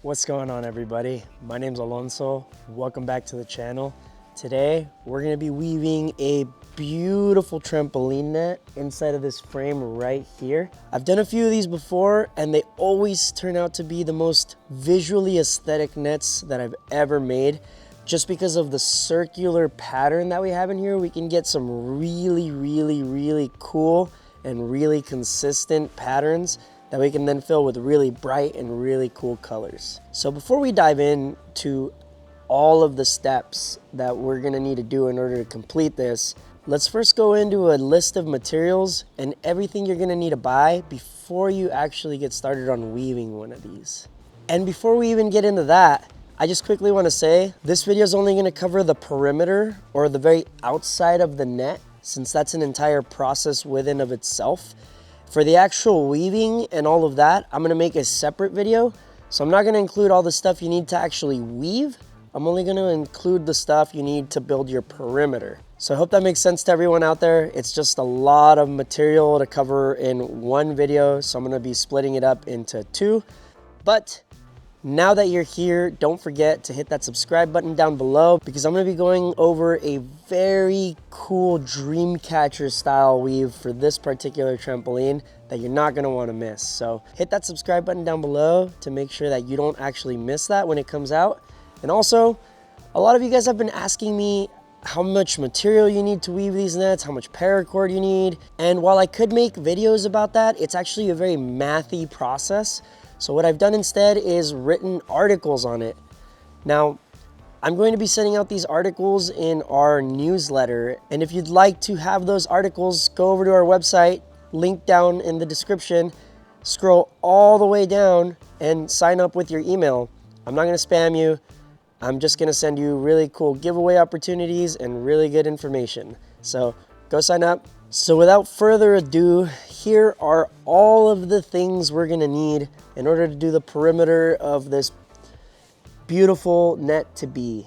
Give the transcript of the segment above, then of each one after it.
What's going on, everybody? My name's Alonso. Welcome back to the channel. Today we're going to be weaving a beautiful trampoline net inside of this frame right here. I've done a few of these before and they always turn out to be the most visually aesthetic nets that I've ever made. Just because of the circular pattern that we have in here, we can get some really cool and really consistent patterns that we can then fill with really bright and really cool colors. So before we dive into all of the steps that we're gonna need to do in order to complete this, let's first go into a list of materials and everything you're gonna need to buy before you actually get started on weaving one of these. And before we even get into that, I just quickly wanna say, this video is only gonna cover the perimeter or the very outside of the net, since that's an entire process within of itself. For the actual weaving and all of that, I'm gonna make a separate video. So I'm not gonna include all the stuff you need to actually weave. I'm only gonna include the stuff you need to build your perimeter. So I hope that makes sense to everyone out there. It's just a lot of material to cover in one video, so I'm gonna be splitting it up into two. But now that you're here, don't forget to hit that subscribe button down below, because I'm going to be going over a very cool dream catcher style weave for this particular trampoline that you're not going to want to miss. So hit that subscribe button down below to make sure that you don't actually miss that when it comes out. And also, a lot of you guys have been asking me how much material you need to weave these nets, how much paracord you need. And while I could make videos about that, it's actually a very mathy process. So what I've done instead is written articles on it. Now, I'm going to be sending out these articles in our newsletter. And if you'd like to have those articles, go over to our website, link down in the description, scroll all the way down and sign up with your email. I'm not gonna spam you. I'm just gonna send you really cool giveaway opportunities and really good information. So go sign up. So without further ado, here are all of the things we're gonna need in order to do the perimeter of this beautiful net to be.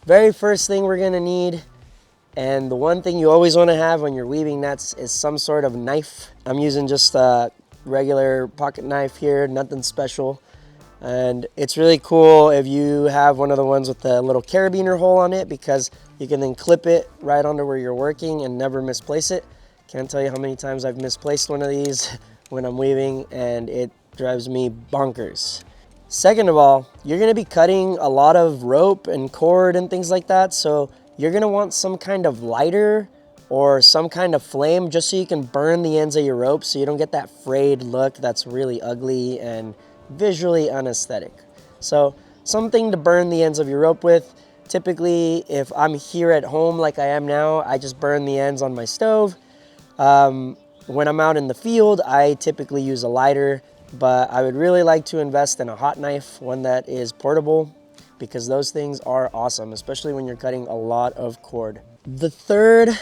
Very first thing we're gonna need, and the one thing you always wanna have when you're weaving nets, is some sort of knife. I'm using just a regular pocket knife here, nothing special. And it's really cool if you have one of the ones with the little carabiner hole on it, because you can then clip it right onto where you're working and never misplace it. Can't tell you how many times I've misplaced one of these when I'm weaving, and it drives me bonkers. Second of all, you're gonna be cutting a lot of rope and cord and things like that, so you're gonna want some kind of lighter or some kind of flame just so you can burn the ends of your rope so you don't get that frayed look that's really ugly and visually unaesthetic. So something to burn the ends of your rope with. Typically, if I'm here at home like I am now, I just burn the ends on my stove. When I'm out in the field, I typically use a lighter, but I would really like to invest in a hot knife, one that is portable, because those things are awesome, especially when you're cutting a lot of cord. The third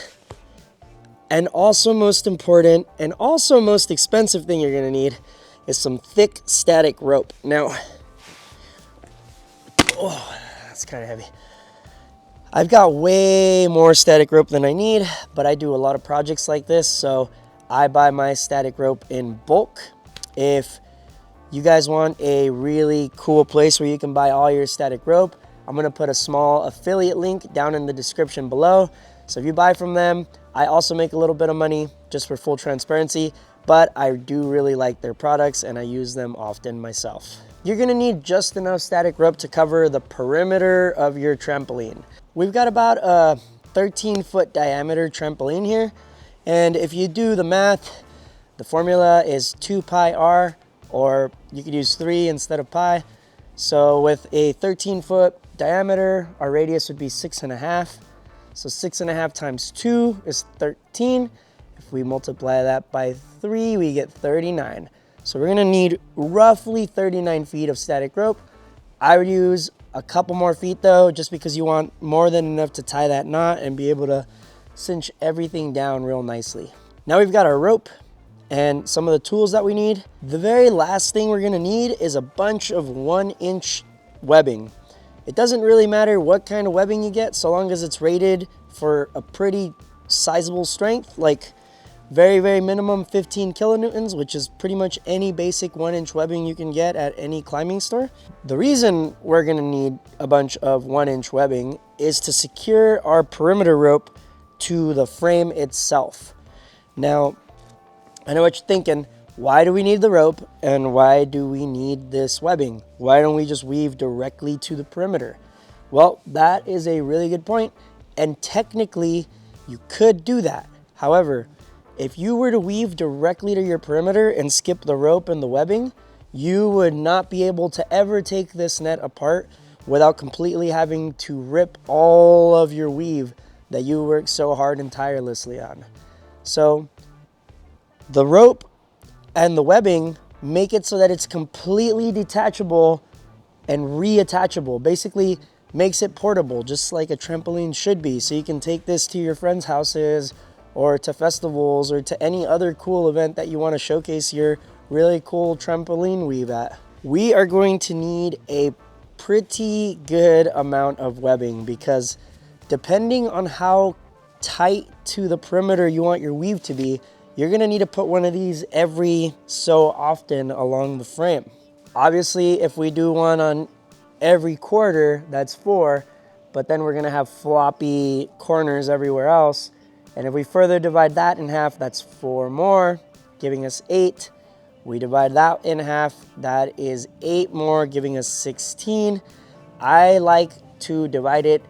and also most important and also most expensive thing you're gonna need is some thick static rope. Now, oh, that's kind of heavy. I've got way more static rope than I need, but I do a lot of projects like this, so I buy my static rope in bulk. If you guys want a really cool place where you can buy all your static rope, I'm gonna put a small affiliate link down in the description below. So if you buy from them, I also make a little bit of money, just for full transparency, but I do really like their products and I use them often myself. You're gonna need just enough static rope to cover the perimeter of your trampoline. We've got about a 13-foot diameter trampoline here, and if you do the math, the formula is 2 pi r, or you could use 3 instead of pi. So with a 13-foot diameter, our radius would be 6.5. So 6.5 times 2 is 13. If we multiply that by 3, we get 39. So we're gonna need roughly 39 feet of static rope. I would use a couple more feet though, just because you want more than enough to tie that knot and be able to cinch everything down real nicely. Now we've got our rope and some of the tools that we need. The very last thing we're gonna need is a bunch of 1-inch webbing. It doesn't really matter what kind of webbing you get, so long as it's rated for a pretty sizable strength. Like Very, very minimum 15 kilonewtons, which is pretty much any basic 1-inch webbing you can get at any climbing store. The reason we're gonna need a bunch of 1-inch webbing is to secure our perimeter rope to the frame itself. Now, I know what you're thinking. Why do we need the rope and why do we need this webbing? Why don't we just weave directly to the perimeter? Well, that is a really good point, and technically you could do that. However, if you were to weave directly to your perimeter and skip the rope and the webbing, you would not be able to ever take this net apart without completely having to rip all of your weave that you worked so hard and tirelessly on. So the rope and the webbing make it so that it's completely detachable and reattachable. Basically makes it portable, just like a trampoline should be. So you can take this to your friends' houses or to festivals or to any other cool event that you want to showcase your really cool trampoline weave at. We are going to need a pretty good amount of webbing because depending on how tight to the perimeter you want your weave to be, you're gonna need to put one of these every so often along the frame. Obviously, if we do one on every quarter, that's 4, but then we're gonna have floppy corners everywhere else. And if we further divide that in half, that's 4 more, giving us 8. We divide that in half, that is 8 more, giving us 16. I like to divide it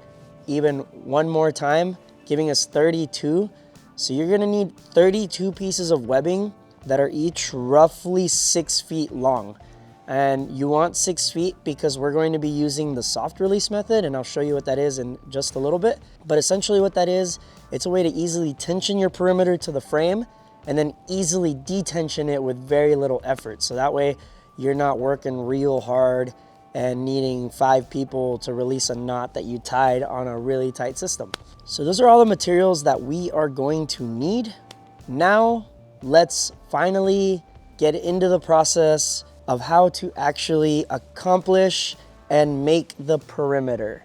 even one more time, giving us 32. So you're gonna need 32 pieces of webbing that are each roughly 6 feet long. And you want 6 feet because we're going to be using the soft release method, and I'll show you what that is in just a little bit. But essentially what that is, it's a way to easily tension your perimeter to the frame and then easily detension it with very little effort. So that way you're not working real hard and needing 5 people to release a knot that you tied on a really tight system. So those are all the materials that we are going to need. Now let's finally get into the process of how to actually accomplish and make the perimeter.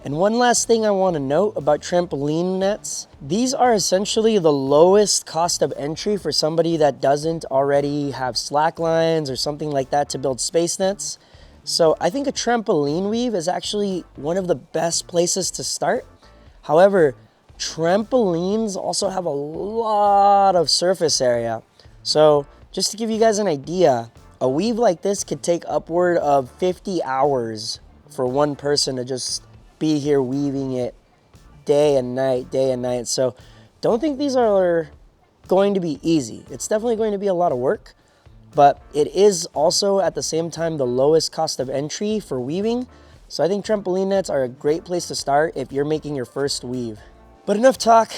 And one last thing I want to note about trampoline nets, these are essentially the lowest cost of entry for somebody that doesn't already have slack lines or something like that to build space nets. So I think a trampoline weave is actually one of the best places to start. However, trampolines also have a lot of surface area. So just to give you guys an idea, a weave like this could take upward of 50 hours for one person to just be here weaving it day and night. So don't think these are going to be easy. It's definitely going to be a lot of work, but it is also at the same time the lowest cost of entry for weaving. So I think trampoline nets are a great place to start if you're making your first weave. But enough talk,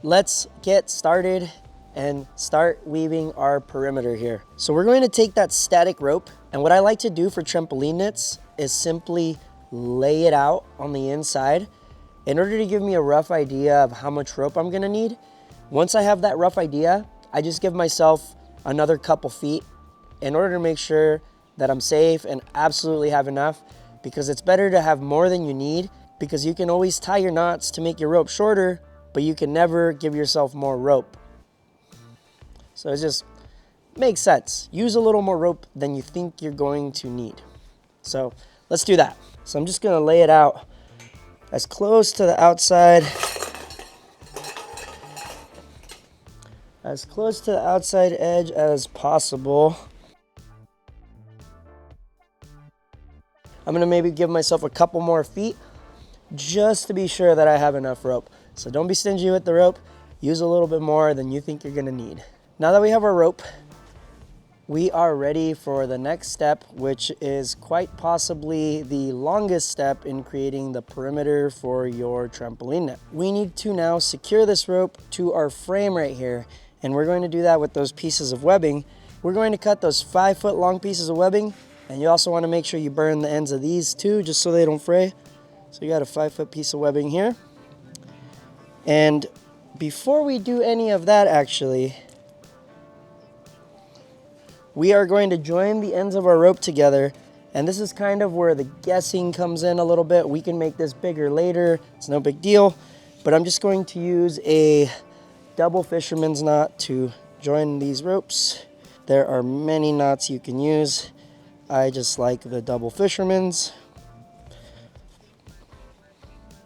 let's get started and start weaving our perimeter here. So we're going to take that static rope, and what I like to do for trampoline nets is simply lay it out on the inside in order to give me a rough idea of how much rope I'm gonna need. Once I have that rough idea, I just give myself another couple feet in order to make sure that I'm safe and absolutely have enough, because it's better to have more than you need, because you can always tie your knots to make your rope shorter, but you can never give yourself more rope. So it just makes sense. Use a little more rope than you think you're going to need. So let's do that. So I'm just gonna lay it out as close to the outside edge as possible. I'm gonna maybe give myself a couple more feet just to be sure that I have enough rope. So don't be stingy with the rope. Use a little bit more than you think you're gonna need. Now that we have our rope, we are ready for the next step, which is quite possibly the longest step in creating the perimeter for your trampoline net. We need to now secure this rope to our frame right here, and we're going to do that with those pieces of webbing. We're going to cut those 5-foot long pieces of webbing, and you also want to make sure you burn the ends of these too, just so they don't fray. So you got a 5-foot piece of webbing here. And before we do any of that, actually, we are going to join the ends of our rope together, and this is kind of where the guessing comes in a little bit. We can make this bigger later, it's no big deal, but I'm just going to use a double fisherman's knot to join these ropes. There are many knots you can use. I just like the double fisherman's.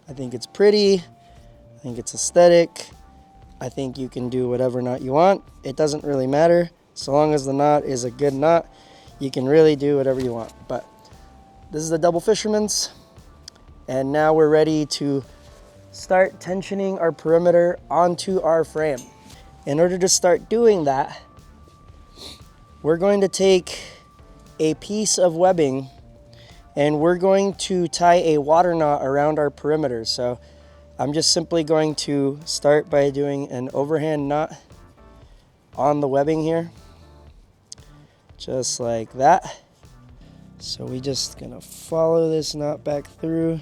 I think it's pretty. I think it's aesthetic. I think you can do whatever knot you want. It doesn't really matter. So long as the knot is a good knot, you can really do whatever you want. But this is the double fisherman's. And now we're ready to start tensioning our perimeter onto our frame. In order to start doing that, we're going to take a piece of webbing and we're going to tie a water knot around our perimeter. So I'm just simply going to start by doing an overhand knot on the webbing here, just like that. So we just gonna follow this knot back through,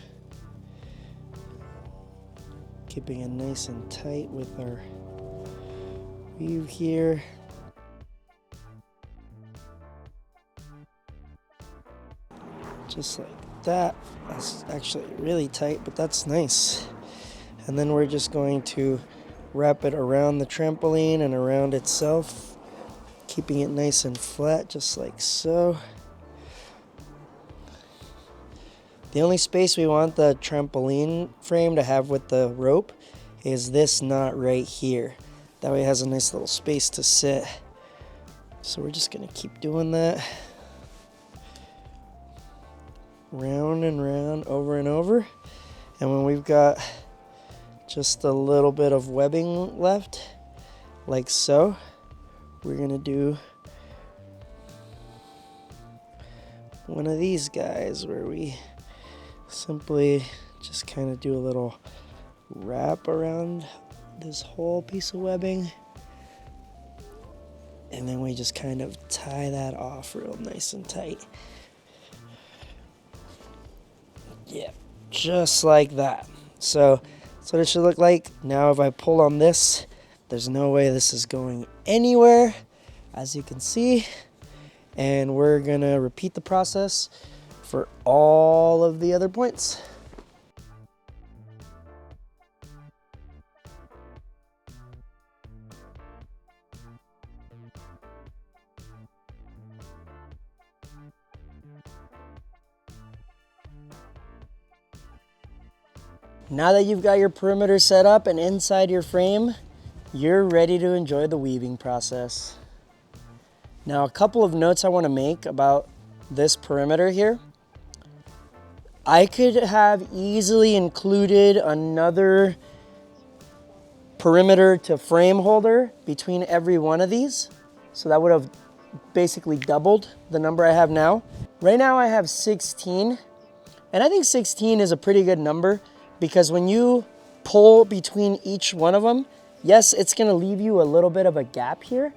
keeping it nice and tight with our weave here. Just like that. That's actually really tight, but that's nice. And then we're just going to wrap it around the trampoline and around itself, keeping it nice and flat, just like so. The only space we want the trampoline frame to have with the rope is this knot right here. That way it has a nice little space to sit. So we're just gonna keep doing that. Round and round, over and over. And when we've got just a little bit of webbing left, like so, we're gonna do one of these guys where we simply just kind of do a little wrap around this whole piece of webbing, and then we just kind of tie that off real nice and tight. Yeah, just like that. So that's what it should look like. Now if I pull on this, there's no way this is going anywhere, as you can see. And we're gonna repeat the process for all of the other points. Now that you've got your perimeter set up and inside your frame, you're ready to enjoy the weaving process. Now, a couple of notes I want to make about this perimeter here. I could have easily included another perimeter to frame holder between every one of these. So that would have basically doubled the number I have now. Right now I have 16, and I think 16 is a pretty good number, because when you pull between each one of them, yes, it's gonna leave you a little bit of a gap here,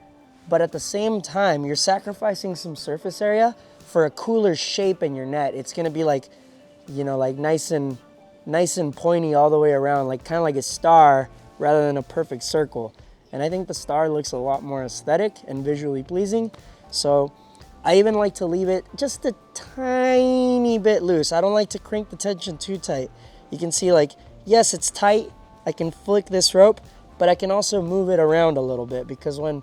but at the same time, you're sacrificing some surface area for a cooler shape in your net. It's gonna be like, you know, like nice and pointy all the way around, like kind of like a star rather than a perfect circle. And I think the star looks a lot more aesthetic and visually pleasing. So I even like to leave it just a tiny bit loose. I don't like to crank the tension too tight. You can see, like, yes, it's tight. I can flick this rope, but I can also move it around a little bit, because when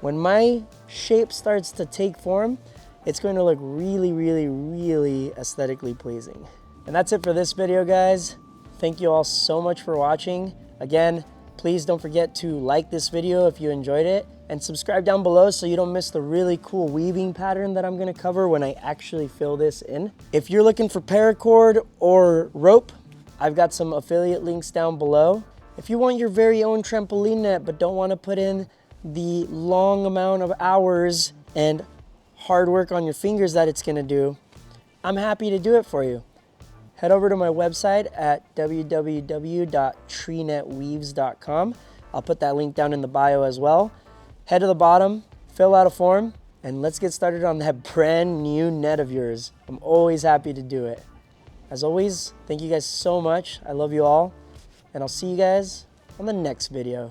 my shape starts to take form, it's going to look really, really, really aesthetically pleasing. And that's it for this video, guys. Thank you all so much for watching. Again, please don't forget to like this video if you enjoyed it, and subscribe down below so you don't miss the really cool weaving pattern that I'm gonna cover when I actually fill this in. If you're looking for paracord or rope, I've got some affiliate links down below. If you want your very own trampoline net but don't want to put in the long amount of hours and hard work on your fingers that it's going to do, I'm happy to do it for you. Head over to my website at www.treenetweaves.com. I'll put that link down in the bio as well. Head to the bottom, fill out a form, and let's get started on that brand new net of yours. I'm always happy to do it. As always, thank you guys so much. I love you all, and I'll see you guys on the next video.